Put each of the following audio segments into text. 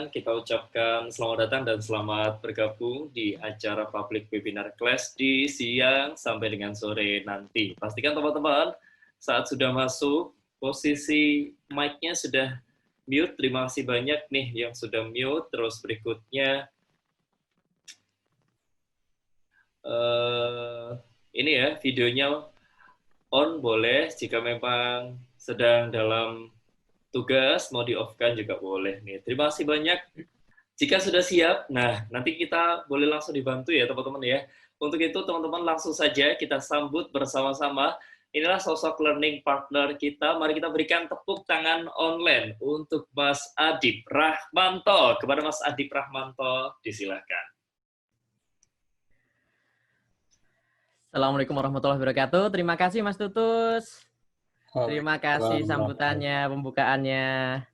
kita ucapkan selamat datang dan selamat bergabung di acara public webinar class di siang sampai dengan sore nanti. Pastikan teman-teman saat sudah masuk, posisi mic-nya sudah mute. Terima kasih banyak nih yang sudah mute. Terus berikutnya, ini ya, videonya on boleh. Jika memang sedang dalam tugas, mau di-off-kan juga boleh nih. Terima kasih banyak. Jika sudah siap, nah nanti kita boleh langsung dibantu ya teman-teman ya. Untuk itu teman-teman langsung saja kita sambut bersama-sama. Inilah sosok learning partner kita. Mari kita berikan tepuk tangan online untuk Mas Adip Rahmanto. Kepada Mas Adip Rahmanto, disilahkan. Assalamualaikum warahmatullahi wabarakatuh. Terima kasih Mas Tutus. Terima kasih sambutannya, pembukaannya.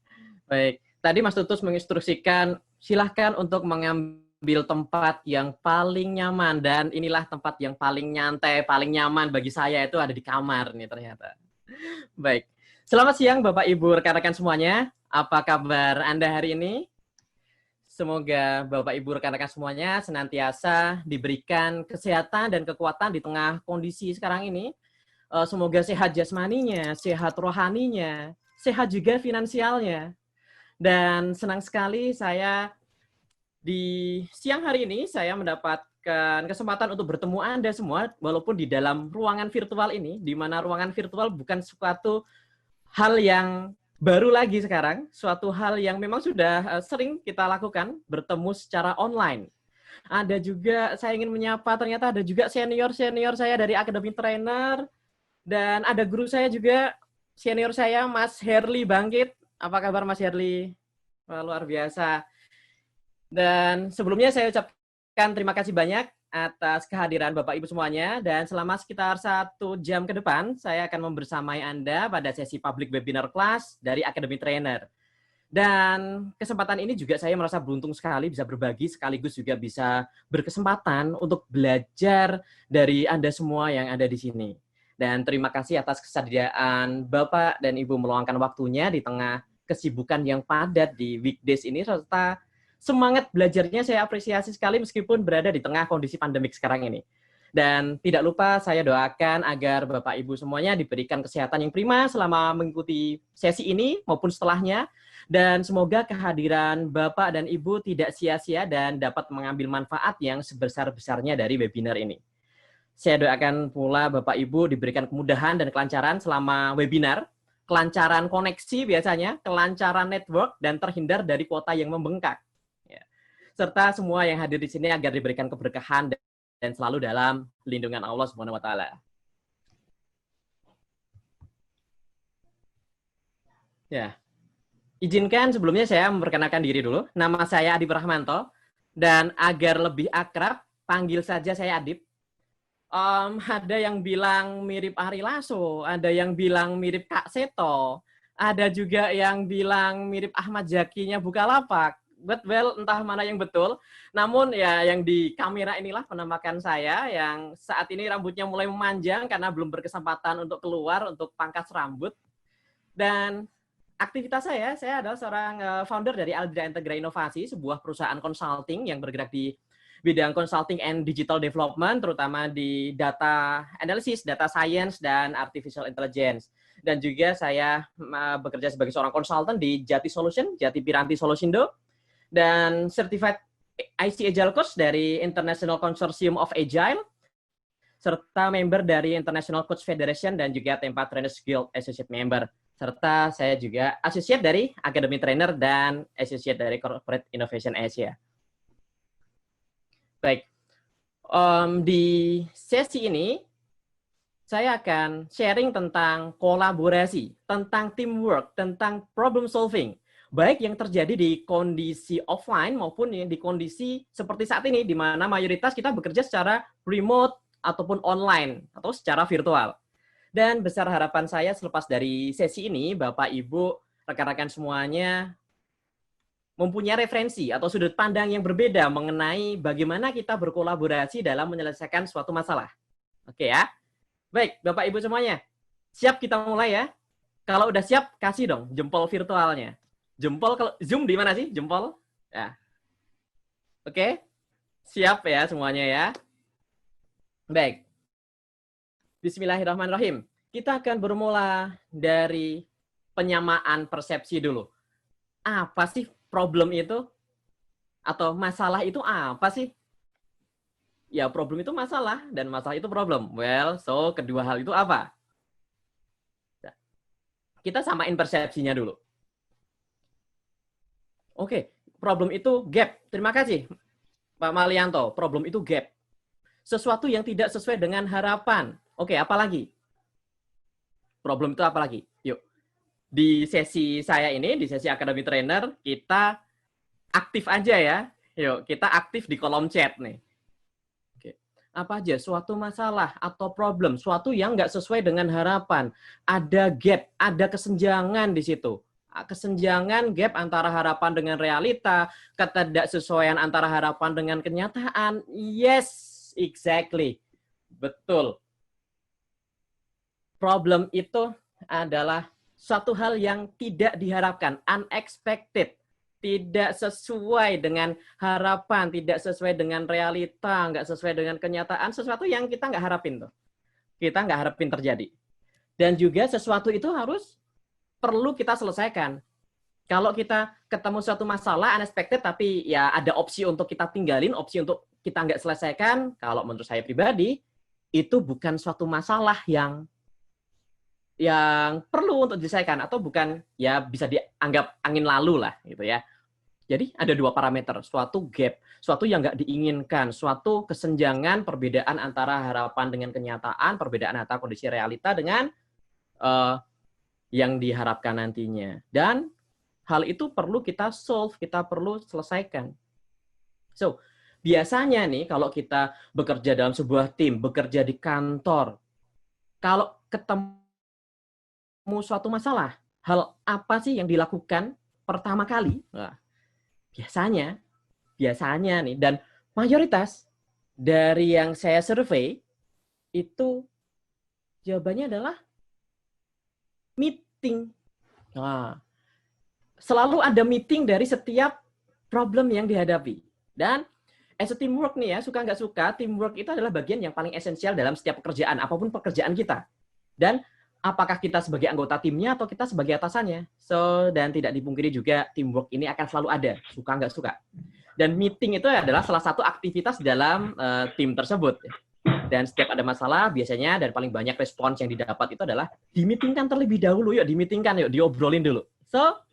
Baik, tadi Mas Tutus menginstruksikan silahkan untuk mengambil tempat yang paling nyaman, dan inilah tempat yang paling nyantai, paling nyaman bagi saya itu ada di kamar nih ternyata. Baik, selamat siang Bapak Ibu rekan-rekan semuanya. Apa kabar Anda hari ini? Semoga Bapak Ibu rekan-rekan semuanya senantiasa diberikan kesehatan dan kekuatan di tengah kondisi sekarang ini. Semoga sehat jasmaninya, sehat rohaninya, sehat juga finansialnya. Dan senang sekali saya di siang hari ini saya mendapatkan kesempatan untuk bertemu Anda semua, walaupun di dalam ruangan virtual ini, di mana ruangan virtual bukan suatu hal yang baru lagi sekarang, suatu hal yang memang sudah sering kita lakukan, bertemu secara online. Ada juga, saya ingin menyapa, ternyata ada juga senior-senior saya dari Academy Trainer, dan ada guru saya juga, senior saya, Mas Herli Bangkit. Apa kabar Mas Herli? Wah, luar biasa. Dan sebelumnya saya ucapkan terima kasih banyak atas kehadiran Bapak Ibu semuanya. Dan selama sekitar 1 jam ke depan, saya akan membersamai Anda pada sesi public webinar class dari Academy Trainer. Dan kesempatan ini juga saya merasa beruntung sekali bisa berbagi, sekaligus juga bisa berkesempatan untuk belajar dari Anda semua yang ada di sini. Dan terima kasih atas kesediaan Bapak dan Ibu meluangkan waktunya di tengah kesibukan yang padat di weekdays ini, serta semangat belajarnya saya apresiasi sekali meskipun berada di tengah kondisi pandemik sekarang ini. Dan tidak lupa saya doakan agar Bapak Ibu semuanya diberikan kesehatan yang prima selama mengikuti sesi ini maupun setelahnya. Dan semoga kehadiran Bapak dan Ibu tidak sia-sia dan dapat mengambil manfaat yang sebesar-besarnya dari webinar ini. Saya doakan pula Bapak Ibu diberikan kemudahan dan kelancaran selama webinar, kelancaran koneksi biasanya, kelancaran network, dan terhindar dari kuota yang membengkak. Ya. Serta semua yang hadir di sini agar diberikan keberkahan dan selalu dalam lindungan Allah Subhanahu wa Ta'ala. Ya. Izinkan sebelumnya saya memperkenalkan diri dulu. Nama saya Adip Rahmanto, dan agar lebih akrab, panggil saja saya Adip. Ada yang bilang mirip Ari Lasso, ada yang bilang mirip Kak Seto, ada juga yang bilang mirip Ahmad Zakinya Bukalapak. But well, entah mana yang betul. Namun ya yang di kamera inilah penampakan saya yang saat ini rambutnya mulai memanjang karena belum berkesempatan untuk keluar untuk pangkas rambut. Dan aktivitas saya adalah seorang founder dari Aldra Integra Inovasi, sebuah perusahaan consulting yang bergerak di bidang consulting and digital development, terutama di data analysis, data science, dan artificial intelligence. Dan juga saya bekerja sebagai seorang konsultan di Jati Solution, Jati Piranti Solusindo, dan Certified IC Agile Coach dari International Consortium of Agile, serta member dari International Coach Federation dan juga Tempat Trainers Guild Associate Member. Serta saya juga associate dari Academy Trainer dan associate dari Corporate Innovation Asia. Baik, di sesi ini saya akan sharing tentang kolaborasi, tentang teamwork, tentang problem solving, baik yang terjadi di kondisi offline maupun yang di kondisi seperti saat ini, di mana mayoritas kita bekerja secara remote ataupun online atau secara virtual. Dan besar harapan saya selepas dari sesi ini, Bapak, Ibu, rekan-rekan semuanya mempunyai referensi atau sudut pandang yang berbeda mengenai bagaimana kita berkolaborasi dalam menyelesaikan suatu masalah. Oke ya? Baik, Bapak Ibu semuanya. Siap kita mulai ya? Kalau udah siap, kasih dong jempol virtualnya. Jempol, kalau Zoom di mana sih jempol? Ya. Oke? Siap ya semuanya ya? Baik. Bismillahirrahmanirrahim. Kita akan bermula dari penyamaan persepsi dulu. Apa sih problem itu? Atau masalah itu apa sih? Ya, problem itu masalah, dan masalah itu problem. Well, so kedua hal itu apa? Kita samain persepsinya dulu. Oke, problem itu gap. Terima kasih, Pak Malianto. Problem itu gap. Sesuatu yang tidak sesuai dengan harapan. Oke, apa lagi? Problem itu apa lagi? Yuk. Di sesi saya ini, di sesi Academy Trainer, kita aktif aja ya. Yuk, kita aktif di kolom chat nih. Oke. Apa aja? Suatu masalah atau problem, suatu yang nggak sesuai dengan harapan. Ada gap, ada kesenjangan di situ. Kesenjangan gap antara harapan dengan realita, ketidaksesuaian antara harapan dengan kenyataan. Yes, exactly. Betul. Problem itu adalah suatu hal yang tidak diharapkan, unexpected, tidak sesuai dengan harapan, tidak sesuai dengan realita, nggak sesuai dengan kenyataan, sesuatu yang kita nggak harapin tuh. Kita nggak harapin terjadi. Dan juga sesuatu itu harus perlu kita selesaikan. Kalau kita ketemu suatu masalah unexpected, tapi ya ada opsi untuk kita tinggalin, opsi untuk kita nggak selesaikan, kalau menurut saya pribadi, itu bukan suatu masalah yang perlu untuk diselesaikan, atau bukan ya bisa dianggap angin lalu lah gitu ya. Jadi ada dua parameter, suatu gap, suatu yang nggak diinginkan, suatu kesenjangan perbedaan antara harapan dengan kenyataan, perbedaan antara kondisi realita dengan yang diharapkan nantinya. Dan hal itu perlu kita solve, kita perlu selesaikan. So, biasanya nih kalau kita bekerja dalam sebuah tim, bekerja di kantor, kalau ketemu suatu masalah, hal apa sih yang dilakukan pertama kali? Nah, biasanya nih, dan mayoritas dari yang saya survei itu jawabannya adalah meeting. Nah, selalu ada meeting dari setiap problem yang dihadapi. Dan as a teamwork nih ya, suka nggak suka, teamwork itu adalah bagian yang paling esensial dalam setiap pekerjaan, apapun pekerjaan kita. Dan apakah kita sebagai anggota timnya atau kita sebagai atasannya. So, dan tidak dipungkiri juga teamwork ini akan selalu ada, suka nggak suka. Dan meeting itu adalah salah satu aktivitas dalam tim tersebut. Dan setiap ada masalah, biasanya dan paling banyak respons yang didapat itu adalah di-meetingkan terlebih dahulu, yuk di-meetingkan, yuk diobrolin dulu. So,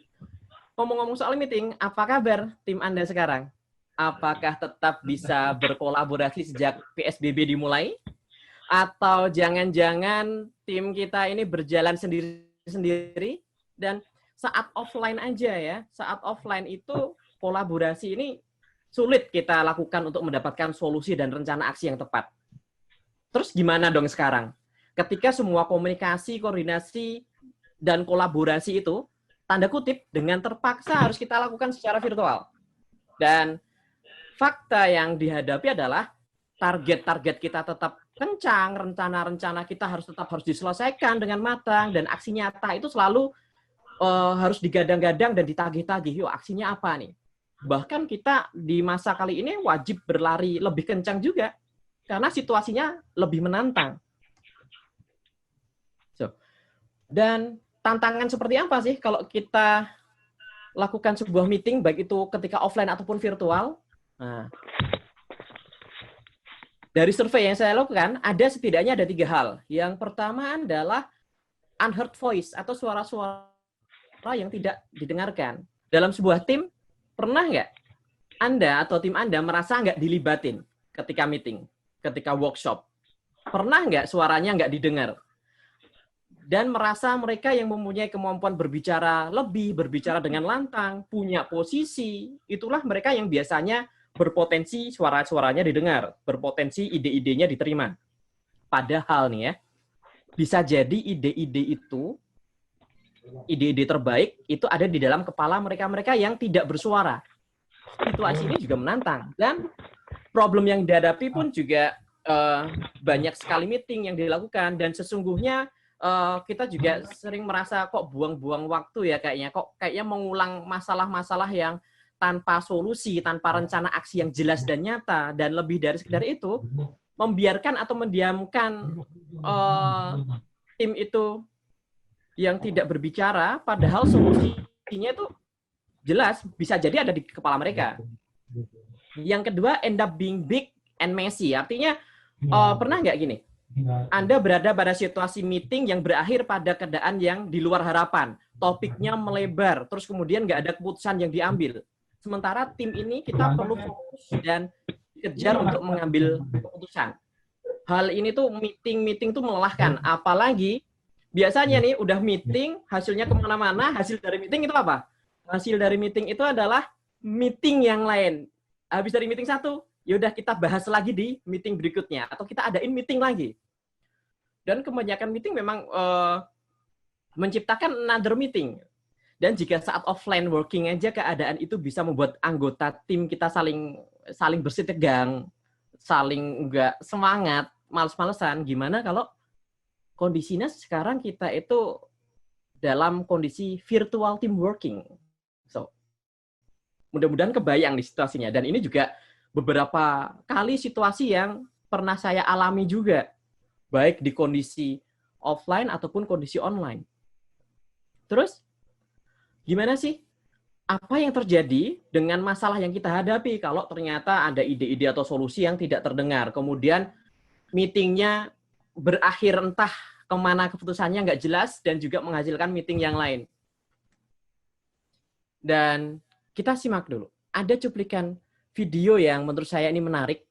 ngomong-ngomong soal meeting, apa kabar tim Anda sekarang? Apakah tetap bisa berkolaborasi sejak PSBB dimulai? Atau jangan-jangan tim kita ini berjalan sendiri-sendiri, dan saat offline aja ya, saat offline itu kolaborasi ini sulit kita lakukan untuk mendapatkan solusi dan rencana aksi yang tepat. Terus gimana dong sekarang? Ketika semua komunikasi, koordinasi, dan kolaborasi itu, tanda kutip, dengan terpaksa harus kita lakukan secara virtual. Dan fakta yang dihadapi adalah target-target kita tetap kencang, rencana-rencana kita harus diselesaikan dengan matang, dan aksi nyata itu selalu harus digadang-gadang dan ditagih-tagih. Yuk, aksinya apa nih? Bahkan kita di masa kali ini wajib berlari lebih kencang juga, karena situasinya lebih menantang. So, dan tantangan seperti apa sih kalau kita lakukan sebuah meeting, baik itu ketika offline ataupun virtual? Nah, dari survei yang saya lakukan, setidaknya ada 3 hal. Yang pertama adalah unheard voice, atau suara-suara yang tidak didengarkan. Dalam sebuah tim, pernah nggak Anda atau tim Anda merasa nggak dilibatin ketika meeting, ketika workshop? Pernah nggak suaranya nggak didengar? Dan merasa mereka yang mempunyai kemampuan berbicara lebih, berbicara dengan lantang, punya posisi, itulah mereka yang biasanya berpotensi suara-suaranya didengar, berpotensi ide-idenya diterima. Padahal nih ya, bisa jadi ide-ide itu, ide-ide terbaik itu ada di dalam kepala mereka-mereka yang tidak bersuara. Situasi ini juga menantang. Dan problem yang dihadapi pun juga banyak sekali meeting yang dilakukan, dan sesungguhnya kita juga sering merasa kok buang-buang waktu ya kayaknya, kayaknya mengulang masalah-masalah yang tanpa solusi, tanpa rencana aksi yang jelas dan nyata, dan lebih dari sekedar itu, membiarkan atau mendiamkan tim itu yang tidak berbicara, padahal solusinya itu jelas, bisa jadi ada di kepala mereka. Yang kedua, end up being big and messy. Artinya, pernah nggak gini? Anda berada pada situasi meeting yang berakhir pada keadaan yang di luar harapan. Topiknya melebar, terus kemudian nggak ada keputusan yang diambil. Sementara tim ini kita perlu fokus dan kejar untuk mengambil keputusan. Hal ini tuh meeting tuh melelahkan. Apalagi biasanya nih udah meeting, hasilnya kemana-mana, hasil dari meeting itu apa? Hasil dari meeting itu adalah meeting yang lain. Habis dari meeting satu, yaudah kita bahas lagi di meeting berikutnya. Atau kita adain meeting lagi. Dan kebanyakan meeting memang menciptakan another meeting. Dan jika saat offline working aja keadaan itu bisa membuat anggota tim kita saling bersih tegang, saling nggak semangat, males-malesan. Gimana kalau kondisinya sekarang kita itu dalam kondisi virtual team working. So, mudah-mudahan kebayang di situasinya. Dan ini juga beberapa kali situasi yang pernah saya alami juga, baik di kondisi offline ataupun kondisi online. Terus, gimana sih? Apa yang terjadi dengan masalah yang kita hadapi kalau ternyata ada ide-ide atau solusi yang tidak terdengar? Kemudian meetingnya berakhir entah kemana keputusannya nggak jelas dan juga menghasilkan meeting yang lain. Dan kita simak dulu. Ada cuplikan video yang menurut saya ini menarik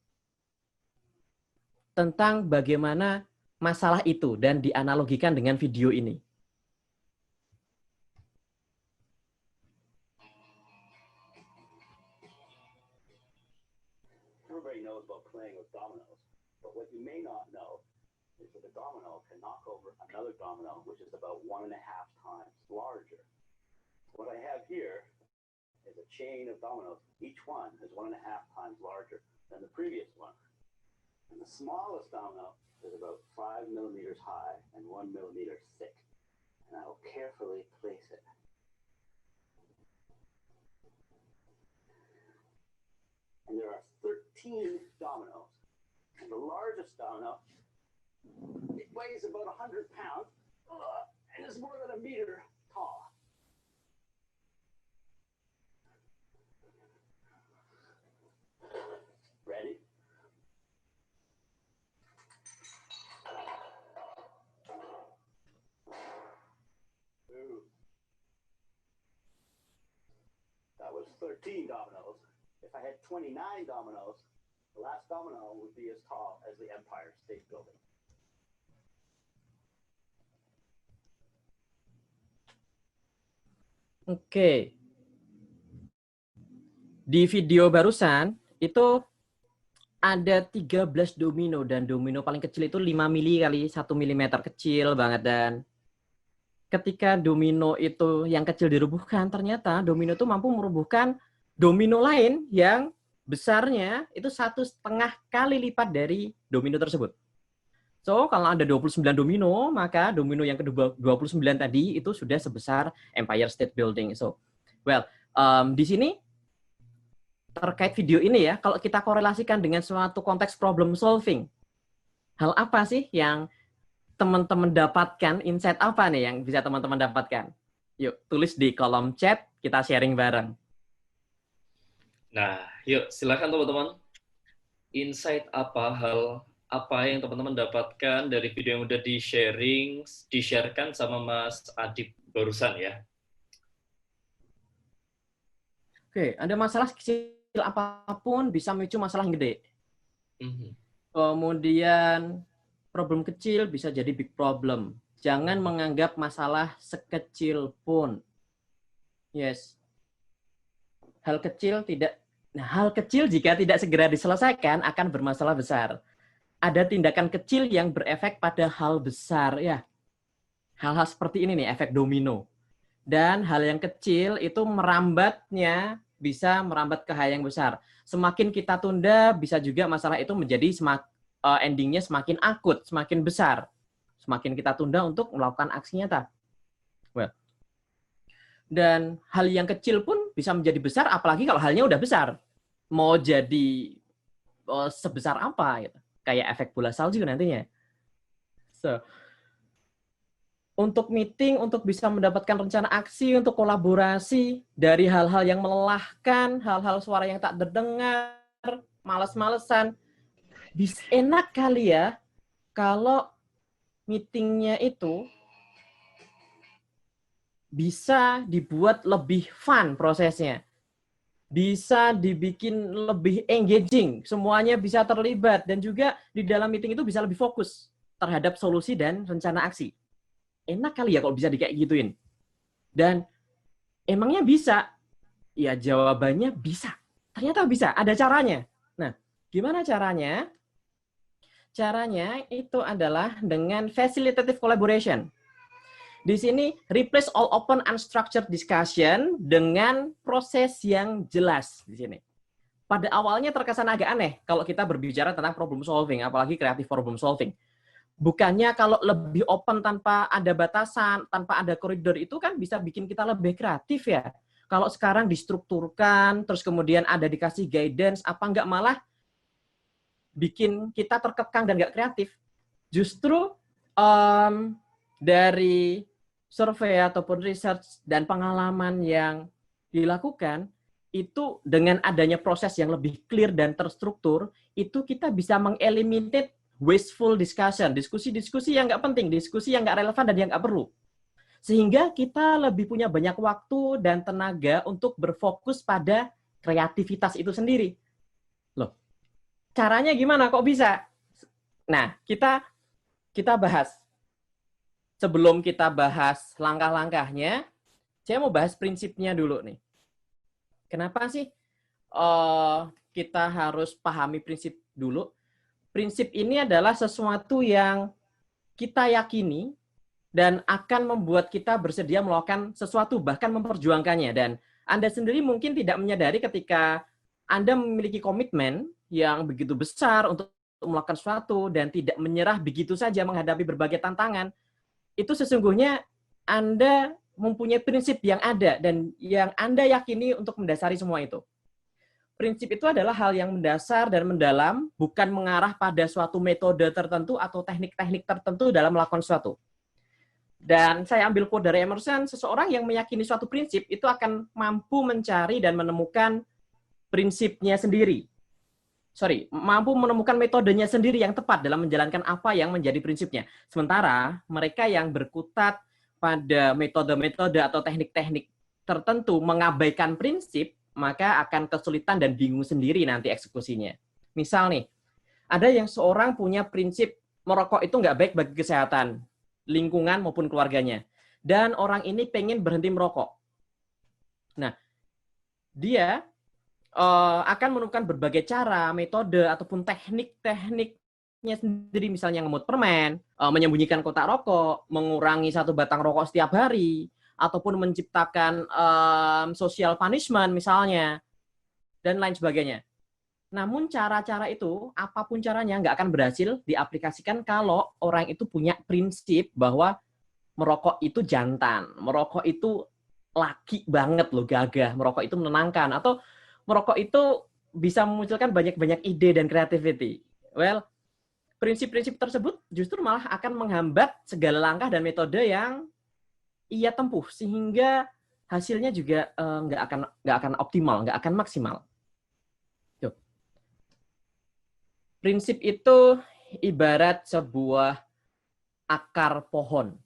tentang bagaimana masalah itu dan dianalogikan dengan video ini. Everybody knows about playing with dominoes, but what you may not know is that a domino can knock over another domino, which is about 1.5 times larger. What I have here is a chain of dominoes. Each one is 1.5 times larger than the previous one. And the smallest domino is about 5 millimeters high and 1 millimeter thick. And I will carefully place it. And there are 13 dominoes. And the largest domino, it weighs about 100 pounds and is more than 1 meter tall. Ready? Ooh. That was 13 dominoes. If I had 29 dominoes, the last domino would be as tall as the Empire State Building. Oke. Di video barusan, itu ada 13 domino, dan domino paling kecil itu 5 mili kali 1 mm, kecil banget. Dan ketika domino itu yang kecil dirubuhkan, ternyata domino itu mampu merubuhkan domino lain yang besarnya itu 1,5 kali lipat dari domino tersebut. So, kalau ada 29 domino, maka domino yang ke-29 tadi itu sudah sebesar Empire State Building. So, well, di sini terkait video ini ya, kalau kita korelasikan dengan suatu konteks problem solving, hal apa sih yang teman-teman dapatkan, insight apa nih yang bisa teman-teman dapatkan? Yuk, tulis di kolom chat, kita sharing bareng. Nah, yuk silakan teman-teman. Insight apa, hal apa yang teman-teman dapatkan dari video yang udah di-sharekan sama Mas Adib barusan ya. Oke, ada masalah kecil apapun bisa memicu masalah yang gede. Kemudian problem kecil bisa jadi big problem. Jangan menganggap masalah sekecil pun. Yes. Hal kecil jika tidak segera diselesaikan akan bermasalah besar. Ada tindakan kecil yang berefek pada hal besar ya. Hal-hal seperti ini nih, efek domino. Dan hal yang kecil itu bisa merambat ke hal yang besar. Semakin kita tunda, bisa juga masalah itu menjadi endingnya semakin akut, semakin besar. Semakin kita tunda untuk melakukan aksi nyata. Well. Dan hal yang kecil pun bisa menjadi besar, apalagi kalau halnya udah besar. Mau jadi sebesar apa gitu. Kayak efek bola salju nantinya. So, untuk meeting, untuk bisa mendapatkan rencana aksi, untuk kolaborasi dari hal-hal yang melelahkan, hal-hal suara yang tak terdengar, males-malesan. Enak kali ya kalau meetingnya itu bisa dibuat lebih fun prosesnya. Bisa dibikin lebih engaging, semuanya bisa terlibat, dan juga di dalam meeting itu bisa lebih fokus terhadap solusi dan rencana aksi. Enak kali ya kalau bisa kayak gituin. Dan emangnya bisa? Ya jawabannya bisa. Ternyata bisa, ada caranya. Nah, gimana caranya? Caranya itu adalah dengan facilitative collaboration. Di sini replace all open unstructured discussion dengan proses yang jelas di sini. Pada awalnya terkesan agak aneh kalau kita berbicara tentang problem solving, apalagi creative problem solving. Bukannya kalau lebih open tanpa ada batasan, tanpa ada koridor itu kan bisa bikin kita lebih kreatif ya. Kalau sekarang distrukturkan, terus kemudian ada dikasih guidance, apa enggak malah bikin kita terkekang dan enggak kreatif. Justru dari survei ataupun research dan pengalaman yang dilakukan, itu dengan adanya proses yang lebih clear dan terstruktur, itu kita bisa mengeliminate wasteful discussion, diskusi-diskusi yang nggak penting, diskusi yang nggak relevan dan yang nggak perlu. Sehingga kita lebih punya banyak waktu dan tenaga untuk berfokus pada kreativitas itu sendiri. Loh, caranya gimana kok bisa? Nah, kita bahas. Sebelum kita bahas langkah-langkahnya, saya mau bahas prinsipnya dulu nih. Kenapa sih kita harus pahami prinsip dulu? Prinsip ini adalah sesuatu yang kita yakini dan akan membuat kita bersedia melakukan sesuatu, bahkan memperjuangkannya. Dan Anda sendiri mungkin tidak menyadari ketika Anda memiliki komitmen yang begitu besar untuk melakukan sesuatu dan tidak menyerah begitu saja menghadapi berbagai tantangan, itu sesungguhnya Anda mempunyai prinsip yang ada dan yang Anda yakini untuk mendasari semua itu. Prinsip itu adalah hal yang mendasar dan mendalam, bukan mengarah pada suatu metode tertentu atau teknik-teknik tertentu dalam melakukan sesuatu. Dan saya ambil quote dari Emerson, seseorang yang meyakini suatu prinsip itu akan mampu mencari dan menemukan prinsipnya sendiri. Mampu menemukan metodenya sendiri yang tepat dalam menjalankan apa yang menjadi prinsipnya. Sementara mereka yang berkutat pada metode-metode atau teknik-teknik tertentu mengabaikan prinsip, maka akan kesulitan dan bingung sendiri nanti eksekusinya. Misal nih, ada yang seorang punya prinsip merokok itu nggak baik bagi kesehatan, lingkungan maupun keluarganya. Dan orang ini pengen berhenti merokok. Nah, dia akan menemukan berbagai cara, metode, ataupun teknik-tekniknya sendiri, misalnya ngemut permen, menyembunyikan kotak rokok, mengurangi 1 batang rokok setiap hari, ataupun menciptakan social punishment misalnya, dan lain sebagainya. Namun cara-cara itu, apapun caranya, nggak akan berhasil diaplikasikan kalau orang itu punya prinsip bahwa merokok itu jantan, merokok itu laki banget loh, gagah, merokok itu menenangkan, atau merokok itu bisa memunculkan banyak-banyak ide dan creativity. Well, prinsip-prinsip tersebut justru malah akan menghambat segala langkah dan metode yang ia tempuh, sehingga hasilnya juga nggak akan optimal, nggak akan maksimal. Tuh. Prinsip itu ibarat sebuah akar pohon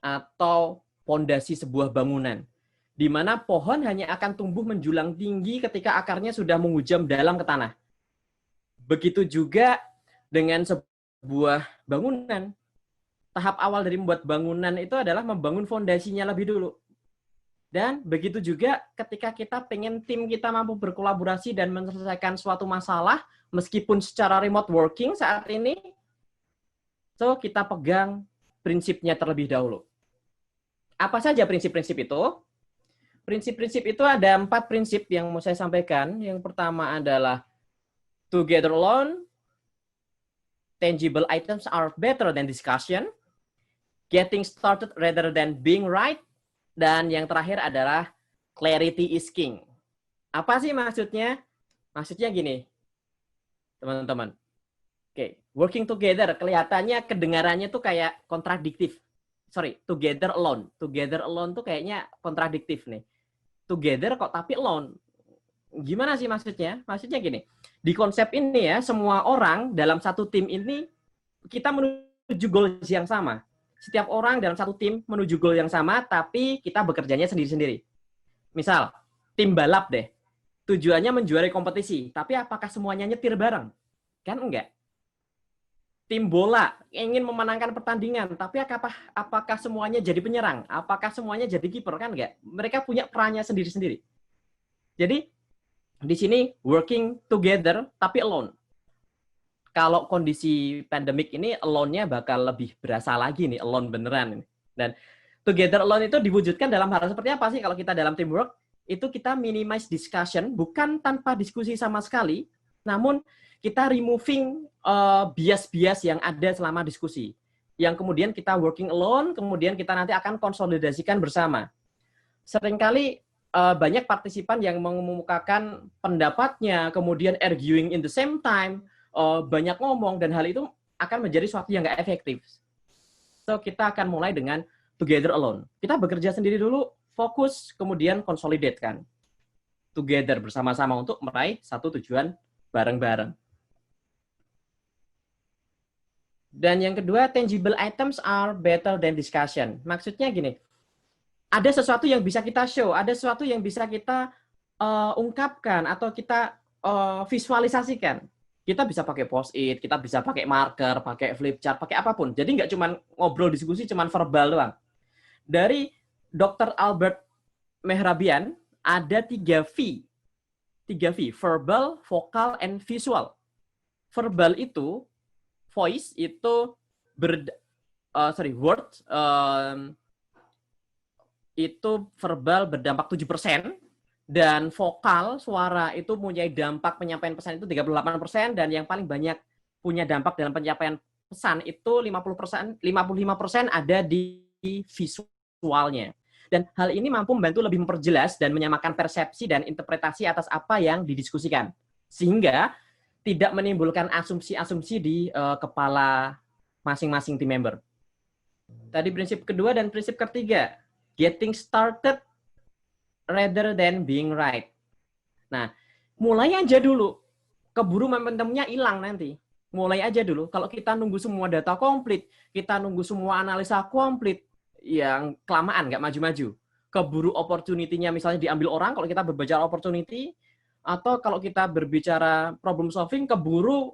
atau pondasi sebuah bangunan, di mana pohon hanya akan tumbuh menjulang tinggi ketika akarnya sudah menghujam dalam ke tanah. Begitu juga dengan sebuah bangunan. Tahap awal dari membuat bangunan itu adalah membangun fondasinya lebih dulu. Dan begitu juga ketika kita pengen tim kita mampu berkolaborasi dan menyelesaikan suatu masalah, meskipun secara remote working saat ini, so kita pegang prinsipnya terlebih dahulu. Apa saja prinsip-prinsip itu? Prinsip-prinsip itu ada 4 prinsip yang mau saya sampaikan. Yang pertama adalah together alone, tangible items are better than discussion, getting started rather than being right, dan yang terakhir adalah clarity is king. Apa sih maksudnya? Maksudnya gini, teman-teman. Oke, working together kelihatannya kedengarannya tuh kayak kontradiktif. Sorry, together alone. Together alone tuh kayaknya kontradiktif nih. Together kok tapi alone. Gimana sih maksudnya? Maksudnya gini, di konsep ini ya, semua orang dalam satu tim ini kita menuju goal yang sama. Setiap orang dalam satu tim menuju goal yang sama, tapi kita bekerjanya sendiri-sendiri. Misal, tim balap deh. Tujuannya menjuarai kompetisi, tapi apakah semuanya nyetir bareng? Kan enggak. Tim bola ingin memenangkan pertandingan, tapi apakah semuanya jadi penyerang? Apakah semuanya jadi kiper? Kan enggak. Mereka punya perannya sendiri-sendiri. Jadi, di sini working together, tapi alone. Kalau kondisi pandemik ini, alone-nya bakal lebih berasa lagi nih, alone beneran. Dan together alone itu diwujudkan dalam hal seperti apa sih? Kalau kita dalam teamwork, itu kita minimize discussion, bukan tanpa diskusi sama sekali, namun kita removing bias-bias yang ada selama diskusi. Yang kemudian kita working alone, kemudian kita nanti akan konsolidasikan bersama. Seringkali banyak partisipan yang mengemukakan pendapatnya, kemudian arguing in the same time, banyak ngomong, dan hal itu akan menjadi sesuatu yang nggak efektif. So, kita akan mulai dengan together alone. Kita bekerja sendiri dulu, fokus, kemudian consolidate kan. Together, bersama-sama untuk meraih satu tujuan bareng-bareng. Dan yang kedua, tangible items are better than discussion. Maksudnya gini, ada sesuatu yang bisa kita show, ada sesuatu yang bisa kita ungkapkan atau kita visualisasikan. Kita bisa pakai post-it, kita bisa pakai marker, pakai flip chart, pakai apapun. Jadi nggak cuma ngobrol diskusi, cuma verbal doang. Dari Dr. Albert Mehrabian, ada 3V. 3V, verbal, vokal, and visual. Verbal itu, voice itu words itu verbal berdampak 7%, dan vokal, suara itu punya dampak penyampaian pesan itu 38%, dan yang paling banyak punya dampak dalam penyampaian pesan itu 55% ada di visualnya. Dan hal ini mampu membantu lebih memperjelas dan menyamakan persepsi dan interpretasi atas apa yang didiskusikan. Sehingga tidak menimbulkan asumsi-asumsi di kepala masing-masing team member. Tadi prinsip kedua dan prinsip ketiga, getting started rather than being right. Nah, mulai aja dulu. Keburu momentumnya hilang nanti. Mulai aja dulu. Kalau kita nunggu semua data komplit, kita nunggu semua analisa komplit, yang kelamaan, nggak maju-maju. Keburu opportunity-nya misalnya diambil orang, kalau kita berbicara opportunity, atau kalau kita berbicara problem solving, keburu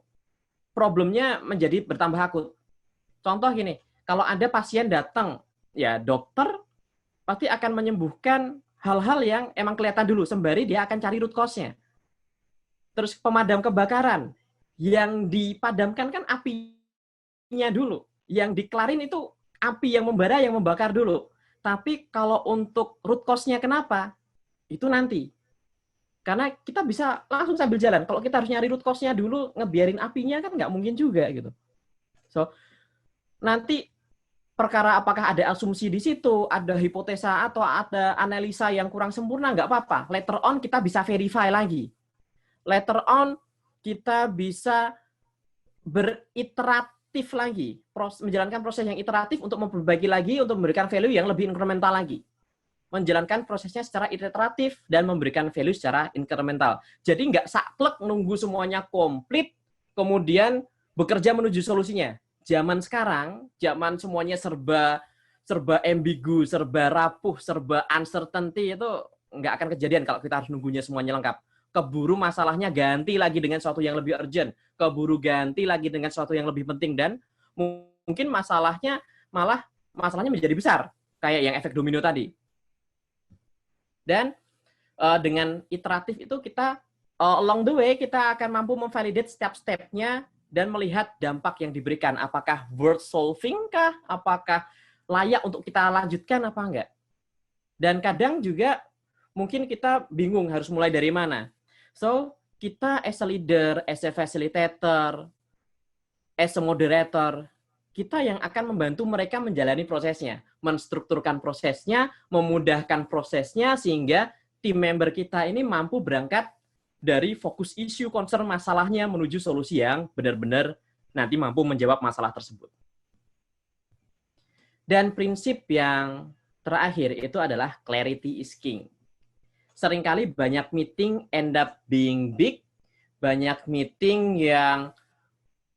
problemnya menjadi bertambah akut. Contoh gini, kalau ada pasien datang, ya dokter pasti akan menyembuhkan hal-hal yang emang kelihatan dulu, sembari dia akan cari root cause-nya. Terus pemadam kebakaran, yang dipadamkan kan apinya dulu. Yang dikelarin itu api yang membara, yang membakar dulu. Tapi kalau untuk root cause-nya kenapa, itu nanti. Karena kita bisa langsung sambil jalan. Kalau kita harus nyari root cause-nya dulu, ngebiarin apinya kan nggak mungkin juga gitu. So, nanti perkara apakah ada asumsi di situ, ada hipotesa atau ada analisa yang kurang sempurna, nggak apa-apa. Later on kita bisa verify lagi. Later on kita bisa beriterat lagi, menjalankan proses yang iteratif untuk memperbaiki lagi, untuk memberikan value yang lebih incremental lagi. Menjalankan prosesnya secara iteratif dan memberikan value secara incremental. Jadi nggak saklek nunggu semuanya komplit, kemudian bekerja menuju solusinya. Zaman sekarang, zaman semuanya serba ambigu, serba rapuh, serba uncertainty, itu nggak akan kejadian kalau kita harus nunggunya semuanya lengkap. Keburu masalahnya ganti lagi dengan sesuatu yang lebih urgent, keburu ganti lagi dengan sesuatu yang lebih penting, dan mungkin masalahnya menjadi besar, kayak yang efek domino tadi. Dan dengan iteratif itu kita along the way kita akan mampu memvalidate step-stepnya dan melihat dampak yang diberikan, apakah worth solving kah, apakah layak untuk kita lanjutkan apa enggak. Dan kadang juga mungkin kita bingung harus mulai dari mana. So, kita as a leader, as a facilitator, as a moderator, kita yang akan membantu mereka menjalani prosesnya, menstrukturkan prosesnya, memudahkan prosesnya, sehingga tim member kita ini mampu berangkat dari fokus isu, concern, masalahnya menuju solusi yang benar-benar nanti mampu menjawab masalah tersebut. Dan prinsip yang terakhir itu adalah clarity is king. Seringkali banyak meeting end up being big, banyak meeting yang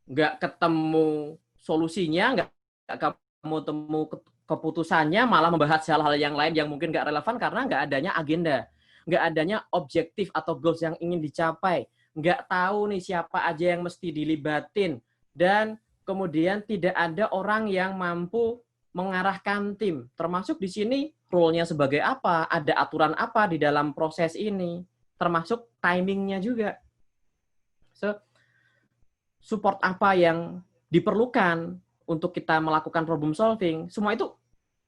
nggak ketemu solusinya, nggak ketemu keputusannya, malah membahas hal-hal yang lain yang mungkin nggak relevan karena nggak adanya agenda, nggak adanya objektif atau goals yang ingin dicapai, nggak tahu nih siapa aja yang mesti dilibatin, dan kemudian tidak ada orang yang mampu mengarahkan tim, termasuk di sini role-nya sebagai apa, ada aturan apa di dalam proses ini, termasuk timingnya juga. So, support apa yang diperlukan untuk kita melakukan problem solving, semua itu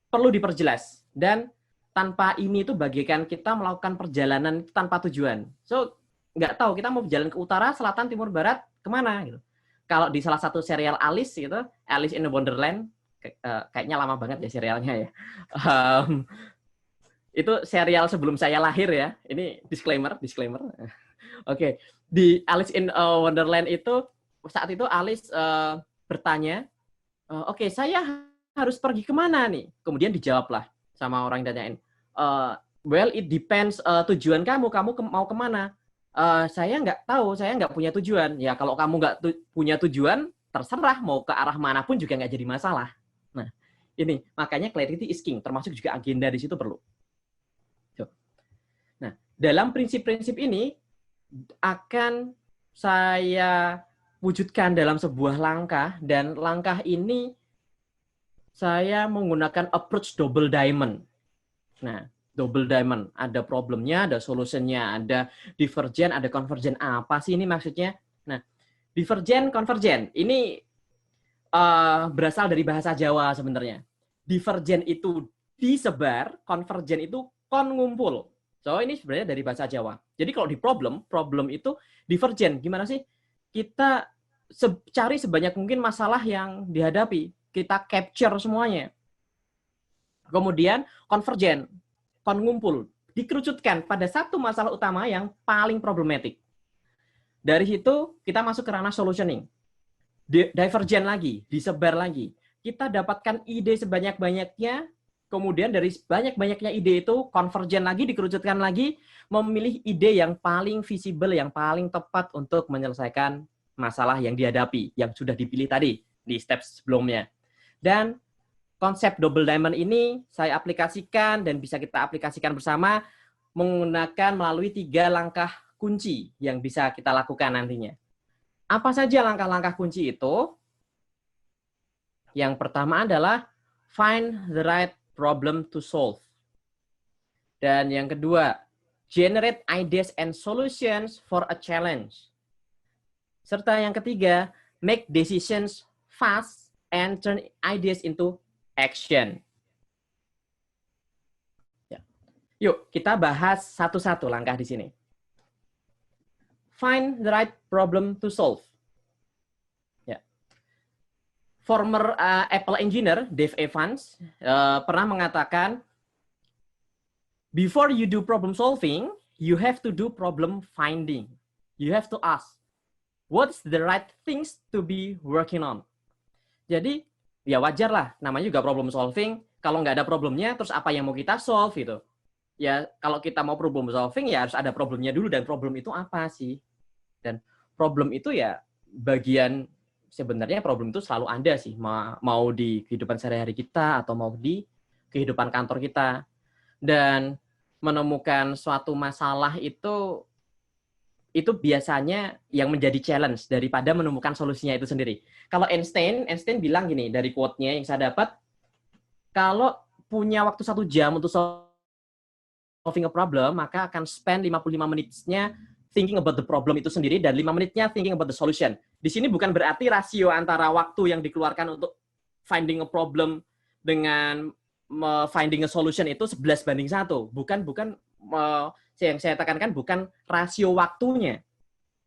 perlu diperjelas. Dan tanpa ini itu bagaikan kita melakukan perjalanan tanpa tujuan. So, nggak tahu kita mau berjalan ke utara, selatan, timur, barat, kemana gitu. Kalau di salah satu serial Alice gitu, Alice in the Wonderland, kayaknya lama banget ya serialnya ya. Itu serial sebelum saya lahir ya. Ini disclaimer. Oke. Di Alice in Wonderland itu, saat itu Alice bertanya, oke, saya harus pergi kemana nih? Kemudian dijawablah sama orang yang tanyain, well, it depends, tujuan kamu mau kemana? Saya nggak tahu, saya nggak punya tujuan. Ya kalau kamu nggak punya tujuan, terserah mau ke arah manapun juga nggak jadi masalah. Nah, ini makanya clarity is king, termasuk juga agenda di situ perlu. Nah, dalam prinsip-prinsip ini akan saya wujudkan dalam sebuah langkah, dan langkah ini saya menggunakan approach double diamond. Nah, double diamond, ada problemnya, ada solutionnya, ada divergent, ada convergent. Apa sih ini maksudnya? Nah, divergent, convergent, ini berasal dari bahasa Jawa sebenarnya. Divergent itu disebar, convergent itu ngumpul. So, ini sebenarnya dari bahasa Jawa. Jadi kalau di problem itu divergent. Gimana sih? Kita cari sebanyak mungkin masalah yang dihadapi. Kita capture semuanya. Kemudian convergent, ngumpul. Dikerucutkan pada satu masalah utama yang paling problematik. Dari situ kita masuk ke ranah solutioning. Divergent lagi, disebar lagi. Kita dapatkan ide sebanyak-banyaknya, kemudian dari banyak-banyaknya ide itu convergent lagi, dikerucutkan lagi, memilih ide yang paling visible, yang paling tepat untuk menyelesaikan masalah yang dihadapi, yang sudah dipilih tadi di step sebelumnya. Dan konsep double diamond ini saya aplikasikan dan bisa kita aplikasikan bersama menggunakan melalui 3 langkah kunci yang bisa kita lakukan nantinya. Apa saja langkah-langkah kunci itu? Yang pertama adalah find the right problem to solve. Dan yang kedua, generate ideas and solutions for a challenge. Serta yang ketiga, make decisions fast and turn ideas into action. Ya. Yuk, kita bahas satu-satu langkah di sini. Find the right problem to solve. Ya. Former Apple engineer Dave Evans pernah mengatakan, before you do problem solving, you have to do problem finding. You have to ask, what's the right things to be working on? Jadi, ya wajar lah, namanya juga problem solving. Kalau nggak ada problemnya, terus apa yang mau kita solve gitu? Ya, kalau kita mau problem solving, ya harus ada problemnya dulu, dan problem itu apa sih? Dan problem itu ya bagian, sebenarnya problem itu selalu ada sih, mau di kehidupan sehari-hari kita atau mau di kehidupan kantor kita. Dan menemukan suatu masalah itu biasanya yang menjadi challenge daripada menemukan solusinya itu sendiri. Kalau Einstein bilang gini, dari quote-nya yang saya dapat, kalau punya waktu 1 jam untuk solving a problem, maka akan spend 55 menitnya thinking about the problem itu sendiri, dan 5 menitnya thinking about the solution. Di sini bukan berarti rasio antara waktu yang dikeluarkan untuk finding a problem dengan finding a solution itu 11:1. Bukan yang saya tekankan bukan rasio waktunya.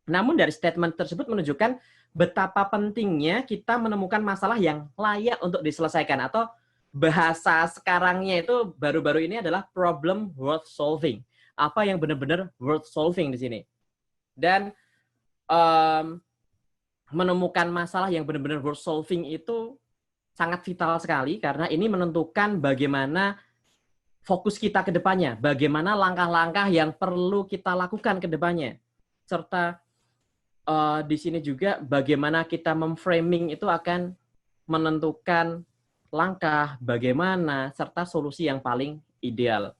Namun dari statement tersebut menunjukkan betapa pentingnya kita menemukan masalah yang layak untuk diselesaikan, atau bahasa sekarangnya itu baru-baru ini adalah problem worth solving. apa yang benar-benar worth solving di sini. Dan menemukan masalah yang benar-benar worth solving itu sangat vital sekali karena ini menentukan bagaimana fokus kita ke depannya, bagaimana langkah-langkah yang perlu kita lakukan ke depannya. Serta di sini juga bagaimana kita memframing itu akan menentukan langkah bagaimana serta solusi yang paling ideal.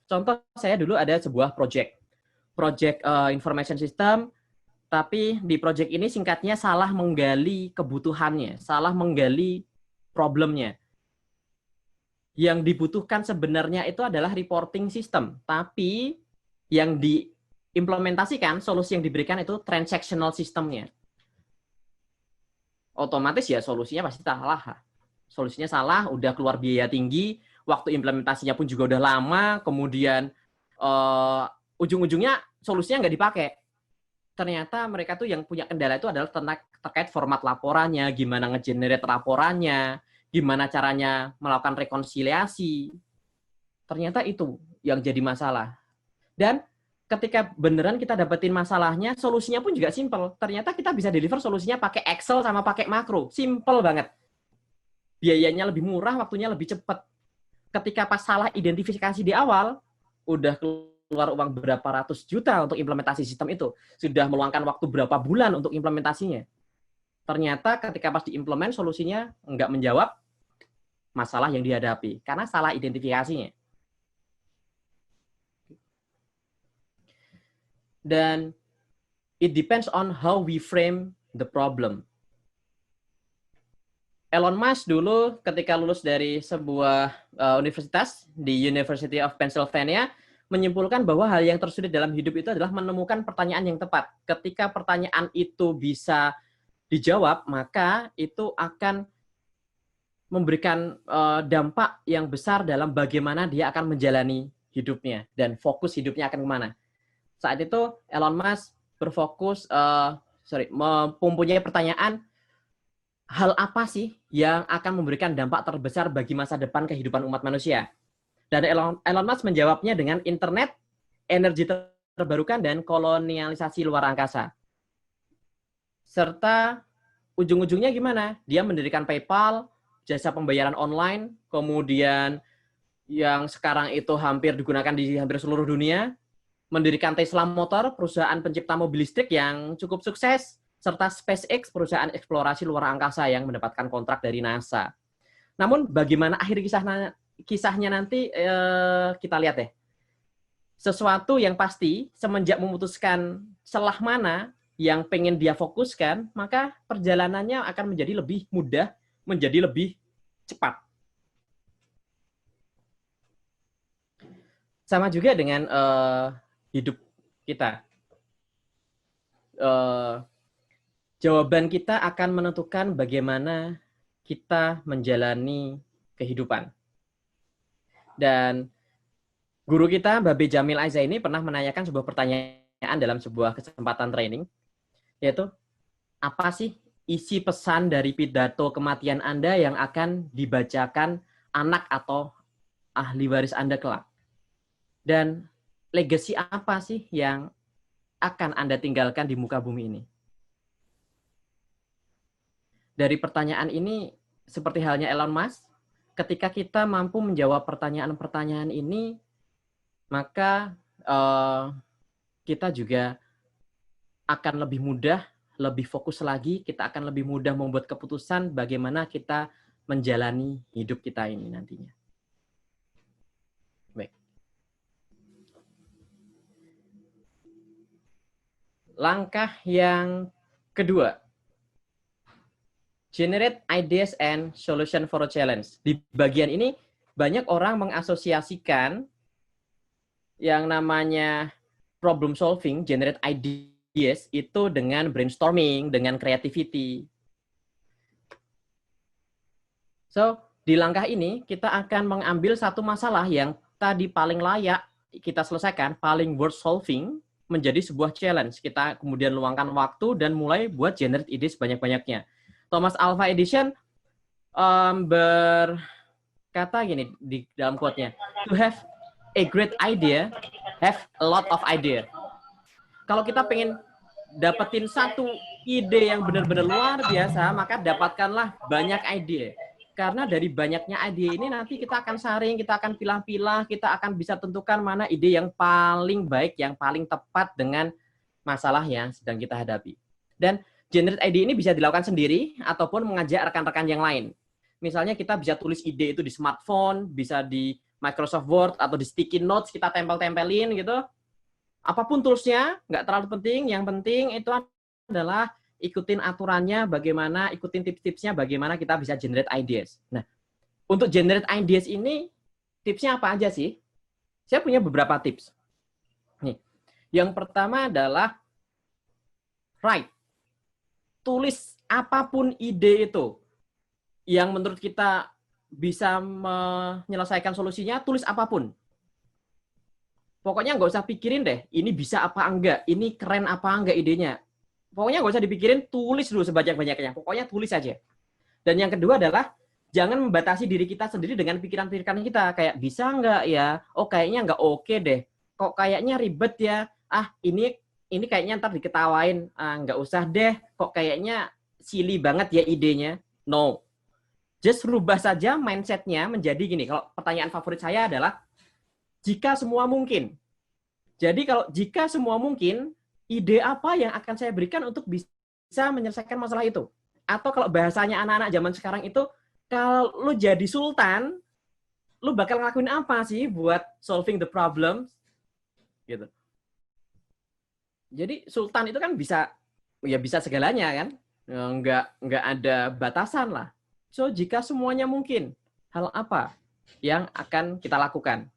Contoh saya dulu ada sebuah project information system, tapi di project ini singkatnya salah menggali kebutuhannya, salah menggali problemnya. Yang dibutuhkan sebenarnya itu adalah reporting system, tapi yang diimplementasikan, solusi yang diberikan itu transactional systemnya. Otomatis ya solusinya pasti salah. Solusinya salah, udah keluar biaya tinggi, waktu implementasinya pun juga udah lama, kemudian ujung-ujungnya solusinya nggak dipakai. Ternyata mereka tuh yang punya kendala itu adalah terkait format laporannya, gimana nge-generate laporannya, gimana caranya melakukan rekonsiliasi. Ternyata itu yang jadi masalah. Dan ketika beneran kita dapetin masalahnya, solusinya pun juga simple. Ternyata kita bisa deliver solusinya pakai Excel sama pakai makro. Simple banget. Biayanya lebih murah, waktunya lebih cepat. Ketika pas salah identifikasi di awal, udah keluar uang berapa ratus juta untuk implementasi sistem itu. Sudah meluangkan waktu berapa bulan untuk implementasinya. Ternyata ketika pas diimplement, solusinya nggak menjawab masalah yang dihadapi. Karena salah identifikasinya. Dan it depends on how we frame the problem. Elon Musk dulu ketika lulus dari sebuah universitas di University of Pennsylvania menyimpulkan bahwa hal yang tersulit dalam hidup itu adalah menemukan pertanyaan yang tepat. Ketika pertanyaan itu bisa dijawab, maka itu akan memberikan dampak yang besar dalam bagaimana dia akan menjalani hidupnya dan fokus hidupnya akan kemana. Saat itu Elon Musk berfokus, mempunyai pertanyaan, hal apa sih yang akan memberikan dampak terbesar bagi masa depan kehidupan umat manusia? Dan Elon Musk menjawabnya dengan internet, energi terbarukan, dan kolonialisasi luar angkasa. Serta ujung-ujungnya gimana? Dia mendirikan PayPal, jasa pembayaran online, kemudian yang sekarang itu hampir digunakan di hampir seluruh dunia, mendirikan Tesla Motor, perusahaan pencipta mobil listrik yang cukup sukses, serta SpaceX, perusahaan eksplorasi luar angkasa yang mendapatkan kontrak dari NASA. Namun bagaimana akhir kisahnya nanti kita lihat deh. Sesuatu yang pasti, semenjak memutuskan celah mana yang pengen dia fokuskan, maka perjalanannya akan menjadi lebih mudah, menjadi lebih cepat. Sama juga dengan hidup kita. Jawaban kita akan menentukan bagaimana kita menjalani kehidupan. Dan guru kita, Babe Jamil Aizaini, pernah menanyakan sebuah pertanyaan dalam sebuah kesempatan training, yaitu, apa sih isi pesan dari pidato kematian Anda yang akan dibacakan anak atau ahli waris Anda kelak? Dan legacy apa sih yang akan Anda tinggalkan di muka bumi ini? Dari pertanyaan ini, seperti halnya Elon Musk, ketika kita mampu menjawab pertanyaan-pertanyaan ini, maka kita juga akan lebih mudah, lebih fokus lagi, kita akan lebih mudah membuat keputusan bagaimana kita menjalani hidup kita ini nantinya. Baik. Langkah yang kedua, generate ideas and solution for a challenge. Di bagian ini, banyak orang mengasosiasikan yang namanya problem solving, generate ideas, itu dengan brainstorming, dengan creativity. So, di langkah ini, kita akan mengambil satu masalah yang tadi paling layak kita selesaikan, paling worth solving, menjadi sebuah challenge. Kita kemudian luangkan waktu dan mulai buat generate ide sebanyak-banyaknya. Thomas Alva Edison berkata gini di dalam quote-nya, to have a great idea, have a lot of idea. Kalau kita pengen dapetin satu ide yang benar-benar luar biasa, maka dapatkanlah banyak ide. Karena dari banyaknya ide ini nanti kita akan saring, kita akan pilah-pilah, kita akan bisa tentukan mana ide yang paling baik, yang paling tepat dengan masalah yang sedang kita hadapi. Dan generate ide ini bisa dilakukan sendiri ataupun mengajak rekan-rekan yang lain. Misalnya kita bisa tulis ide itu di smartphone, bisa di Microsoft Word atau di sticky notes, kita tempel-tempelin gitu. Apapun toolsnya, nggak terlalu penting. Yang penting itu adalah ikutin aturannya, bagaimana, ikutin tips-tipsnya, bagaimana kita bisa generate ideas. Nah, untuk generate ideas ini, tipsnya apa aja sih? Saya punya beberapa tips. Nih, yang pertama adalah write. Tulis apapun ide itu. Yang menurut kita bisa menyelesaikan solusinya, tulis apapun. Pokoknya nggak usah pikirin deh, ini bisa apa enggak, ini keren apa enggak idenya. Pokoknya nggak usah dipikirin, tulis dulu sebanyak-banyaknya. Pokoknya tulis aja. Dan yang kedua adalah, jangan membatasi diri kita sendiri dengan pikiran-pikiran kita. Kayak, bisa nggak ya? Oh, kayaknya nggak oke deh. Kok kayaknya ribet ya? Ah, ini kayaknya ntar diketawain. Ah, nggak usah deh. Kok kayaknya silly banget ya idenya. No. Just rubah saja mindset-nya menjadi gini. Kalau pertanyaan favorit saya adalah, jika semua mungkin. Jadi kalau jika semua mungkin, ide apa yang akan saya berikan untuk bisa menyelesaikan masalah itu? Atau kalau bahasanya anak-anak zaman sekarang itu, kalau lu jadi sultan, lu bakal ngelakuin apa sih buat solving the problem? Gitu. Jadi sultan itu kan bisa, ya bisa segalanya kan? Nggak ada batasan lah. So, jika semuanya mungkin, hal apa yang akan kita lakukan?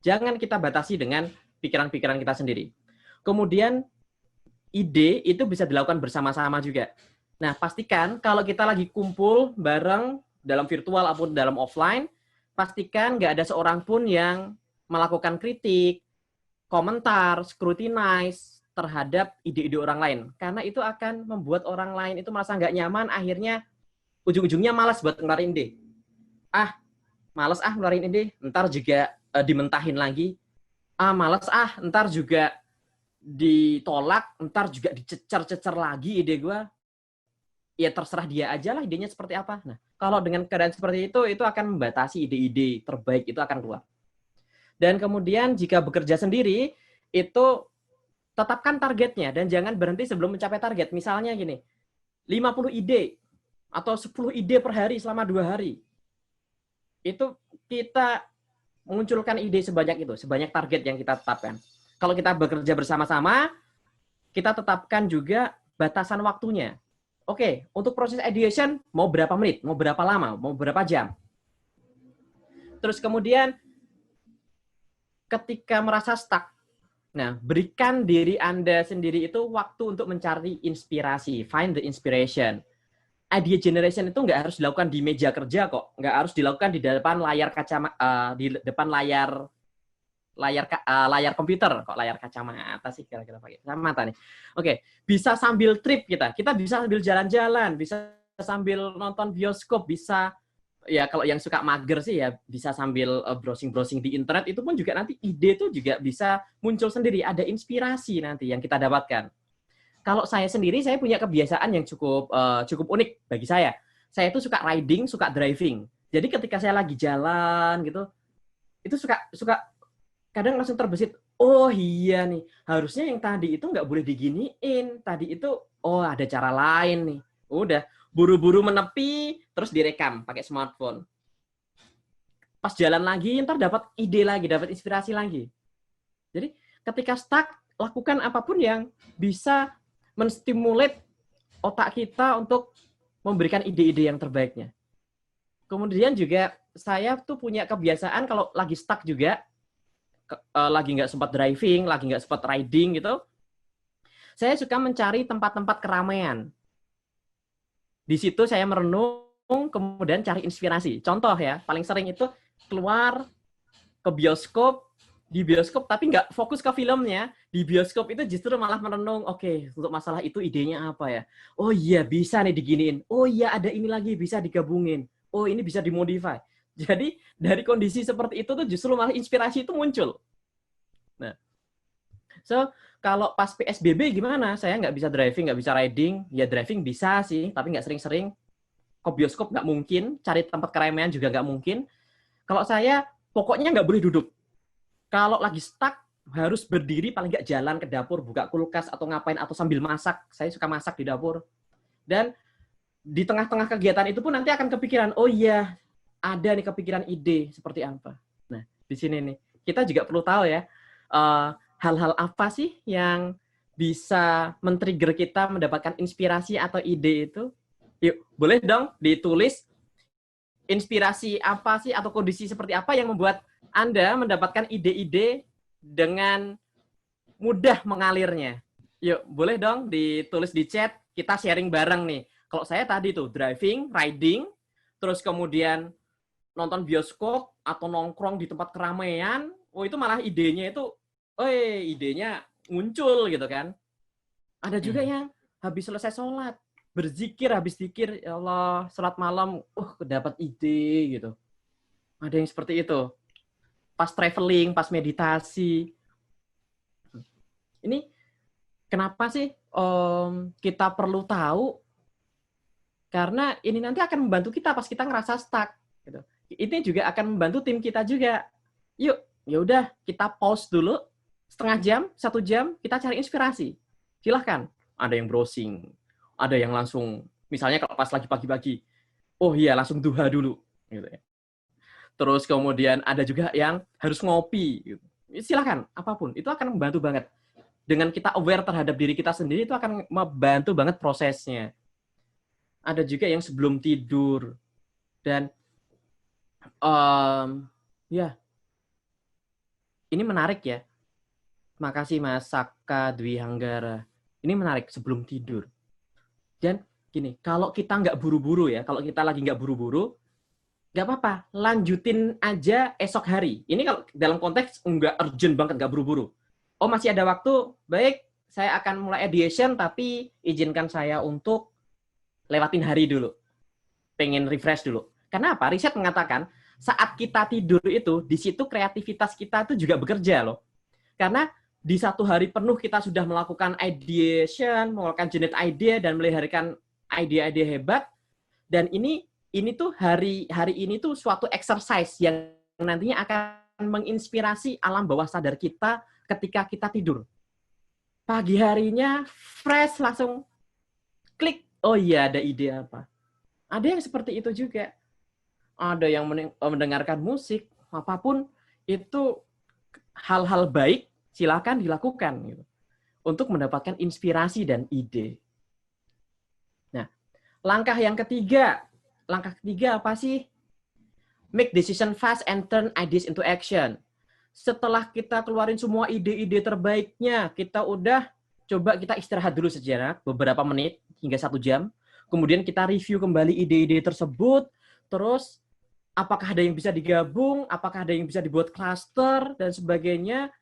Jangan kita batasi dengan pikiran-pikiran kita sendiri. Kemudian, ide itu bisa dilakukan bersama-sama juga. Nah, pastikan kalau kita lagi kumpul bareng dalam virtual ataupun dalam offline, pastikan nggak ada seorang pun yang melakukan kritik, komentar, scrutinize terhadap ide-ide orang lain. Karena itu akan membuat orang lain itu merasa nggak nyaman, akhirnya ujung-ujungnya malas buat ngeluarin ide. Ah, malas ngeluarin ide, ntar juga dimentahin lagi. Ah, malas ntar juga ditolak, ntar juga dicecer-cecer lagi ide gue. Ya terserah dia aja lah idenya seperti apa. Nah, kalau dengan keadaan seperti itu akan membatasi ide-ide terbaik itu akan keluar. Dan kemudian jika bekerja sendiri, itu tetapkan targetnya dan jangan berhenti sebelum mencapai target. Misalnya gini, 50 ide atau 10 ide per hari selama 2 hari. Itu kita mengunculkan ide sebanyak itu, sebanyak target yang kita tetapkan. Kalau kita bekerja bersama-sama, kita tetapkan juga batasan waktunya. Oke, untuk proses ideation mau berapa menit, mau berapa lama, mau berapa jam. Terus kemudian ketika merasa stuck, nah berikan diri Anda sendiri itu waktu untuk mencari inspirasi, find the inspiration. Idea generation itu nggak harus dilakukan di meja kerja kok, nggak harus dilakukan di depan layar di depan layar komputer, kok layar kacamata sih kira-kira pakai kacamata nih. Oke, bisa sambil trip kita bisa sambil jalan-jalan, bisa sambil nonton bioskop, bisa ya kalau yang suka mager sih ya bisa sambil browsing-browsing di internet, itu pun juga nanti ide itu juga bisa muncul sendiri, ada inspirasi nanti yang kita dapatkan. Kalau saya sendiri, saya punya kebiasaan yang cukup unik bagi saya. Saya itu suka riding, suka driving. Jadi ketika saya lagi jalan gitu, itu suka kadang langsung terbesit, oh iya nih, harusnya yang tadi itu nggak boleh diginiin. Tadi itu, oh ada cara lain nih. Udah, buru-buru menepi, terus direkam pakai smartphone. Pas jalan lagi, ntar dapat ide lagi, dapat inspirasi lagi. Jadi ketika stuck, lakukan apapun yang bisa menstimulate otak kita untuk memberikan ide-ide yang terbaiknya. Kemudian juga saya tuh punya kebiasaan kalau lagi stuck juga, lagi nggak sempat driving, lagi nggak sempat riding gitu, saya suka mencari tempat-tempat keramaian. Di situ saya merenung, kemudian cari inspirasi. Contoh ya, paling sering itu keluar ke bioskop, di bioskop tapi nggak fokus ke filmnya, di bioskop itu justru malah merenung, oke, untuk masalah itu idenya apa ya? Oh iya, bisa nih diginiin. Oh iya, ada ini lagi, bisa digabungin. Oh ini bisa dimodify. Jadi dari kondisi seperti itu tuh justru malah inspirasi itu muncul. Nah, So, kalau pas PSBB gimana? Saya nggak bisa driving, nggak bisa riding. Ya driving bisa sih, tapi nggak sering-sering. Ke bioskop nggak mungkin, cari tempat keramaian juga nggak mungkin. Kalau saya, pokoknya nggak boleh duduk. Kalau lagi stuck, harus berdiri, paling nggak jalan ke dapur, buka kulkas, atau ngapain, atau sambil masak. Saya suka masak di dapur. Dan di tengah-tengah kegiatan itu pun nanti akan kepikiran, oh iya, ada nih kepikiran ide seperti apa. Nah, di sini nih, kita juga perlu tahu ya, hal-hal apa sih yang bisa men-trigger kita mendapatkan inspirasi atau ide itu. Yuk, boleh dong ditulis inspirasi apa sih atau kondisi seperti apa yang membuat Anda mendapatkan ide-ide dengan mudah mengalirnya. Yuk, boleh dong ditulis di chat, kita sharing bareng nih. Kalau saya tadi tuh driving, riding, terus kemudian nonton bioskop atau nongkrong di tempat keramaian, oh itu malah idenya itu, idenya muncul gitu kan. Ada juga yang habis selesai sholat, berzikir, habis zikir, ya Allah, sholat malam, dapat ide gitu. Ada yang seperti itu. Pas traveling, pas meditasi. Ini kenapa sih kita perlu tahu? Karena ini nanti akan membantu kita pas kita ngerasa stuck. Gitu. Ini juga akan membantu tim kita juga. Yuk, ya udah kita pause dulu setengah jam, 1 jam, kita cari inspirasi. Silahkan. Ada yang browsing, ada yang langsung, misalnya kalau pas lagi pagi-pagi, oh iya langsung duha dulu. Gitu ya. Terus kemudian ada juga yang harus ngopi. Gitu. Silahkan, apapun. Itu akan membantu banget. Dengan kita aware terhadap diri kita sendiri, itu akan membantu banget prosesnya. Ada juga yang sebelum tidur. Dan ya, ini menarik ya. Makasih Mas Saka Dwi Hanggara. Ini menarik sebelum tidur. Dan gini, kalau kita nggak buru-buru ya, kalau kita lagi nggak buru-buru, nggak apa-apa, lanjutin aja esok hari. Ini kalau dalam konteks nggak urgent banget, nggak buru-buru. Oh masih ada waktu, baik, saya akan mulai ideation, tapi izinkan saya untuk lewatin hari dulu. Pengen refresh dulu. Karena apa? Riset mengatakan, saat kita tidur itu, di situ kreativitas kita itu juga bekerja loh. Karena di satu hari penuh kita sudah melakukan ideation, melakukan generate idea, dan melahirkan ide-ide hebat. Dan ini tuh hari ini tuh suatu exercise yang nantinya akan menginspirasi alam bawah sadar kita ketika kita tidur. Pagi harinya fresh, langsung klik, oh iya ada ide apa. Ada yang seperti itu juga. Ada yang mendengarkan musik, apapun itu hal-hal baik, silakan dilakukan gitu, untuk mendapatkan inspirasi dan ide. Nah, langkah ketiga apa sih? Make decision fast and turn ideas into action. Setelah kita keluarin semua ide-ide terbaiknya, kita udah coba kita istirahat dulu sejenak, beberapa menit hingga 1 jam. Kemudian kita review kembali ide-ide tersebut, terus apakah ada yang bisa digabung, apakah ada yang bisa dibuat cluster, dan sebagainya.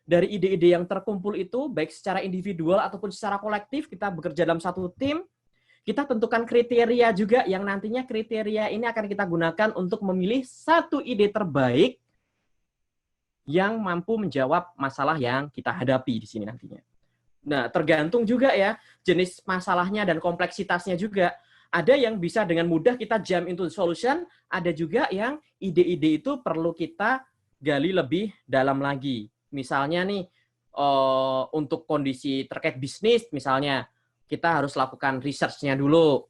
Dari ide-ide yang terkumpul itu, baik secara individual ataupun secara kolektif, kita bekerja dalam satu tim, kita tentukan kriteria juga, yang nantinya kriteria ini akan kita gunakan untuk memilih satu ide terbaik yang mampu menjawab masalah yang kita hadapi di sini nantinya. Nah, tergantung juga ya, jenis masalahnya dan kompleksitasnya juga. Ada yang bisa dengan mudah kita jump into the solution, ada juga yang ide-ide itu perlu kita gali lebih dalam lagi. Misalnya nih, untuk kondisi terkait bisnis, misalnya, kita harus lakukan research-nya dulu.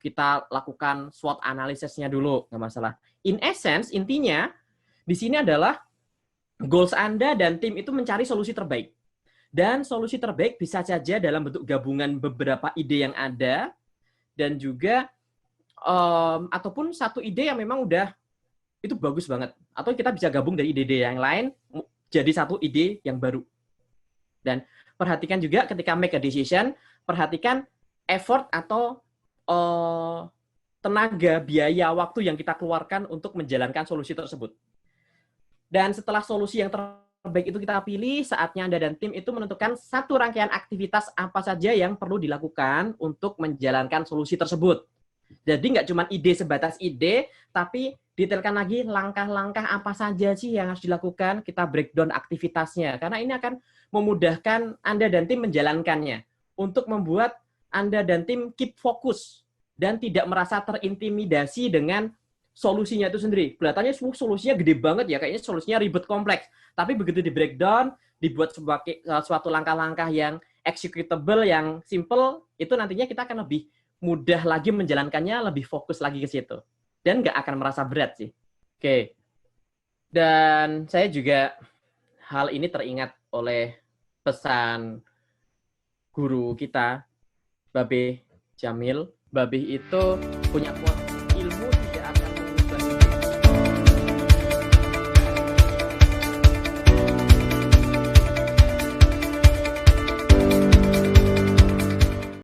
Kita lakukan SWOT analysis-nya dulu, nggak masalah. In essence, intinya, di sini adalah goals Anda dan tim itu mencari solusi terbaik. Dan solusi terbaik bisa saja dalam bentuk gabungan beberapa ide yang ada, dan juga, ataupun satu ide yang memang udah, itu bagus banget. Atau kita bisa gabung dari ide-ide yang lain, jadi satu ide yang baru. Dan perhatikan juga ketika make a decision, perhatikan effort atau tenaga, biaya, waktu yang kita keluarkan untuk menjalankan solusi tersebut. Dan setelah solusi yang terbaik itu kita pilih, saatnya Anda dan tim itu menentukan satu rangkaian aktivitas apa saja yang perlu dilakukan untuk menjalankan solusi tersebut. Jadi nggak cuma ide sebatas ide, tapi detailkan lagi langkah-langkah apa saja sih yang harus dilakukan, kita breakdown aktivitasnya. Karena ini akan memudahkan Anda dan tim menjalankannya untuk membuat Anda dan tim keep fokus dan tidak merasa terintimidasi dengan solusinya itu sendiri. Kelihatannya solusinya gede banget ya, kayaknya solusinya ribet kompleks. Tapi begitu di breakdown, dibuat suatu langkah-langkah yang executable, yang simple, itu nantinya kita akan lebih mudah lagi menjalankannya, lebih fokus lagi ke situ. Dan nggak akan merasa berat sih. Oke. Dan saya juga hal ini teringat oleh pesan guru kita, Babe Jamil. Babe itu punya quote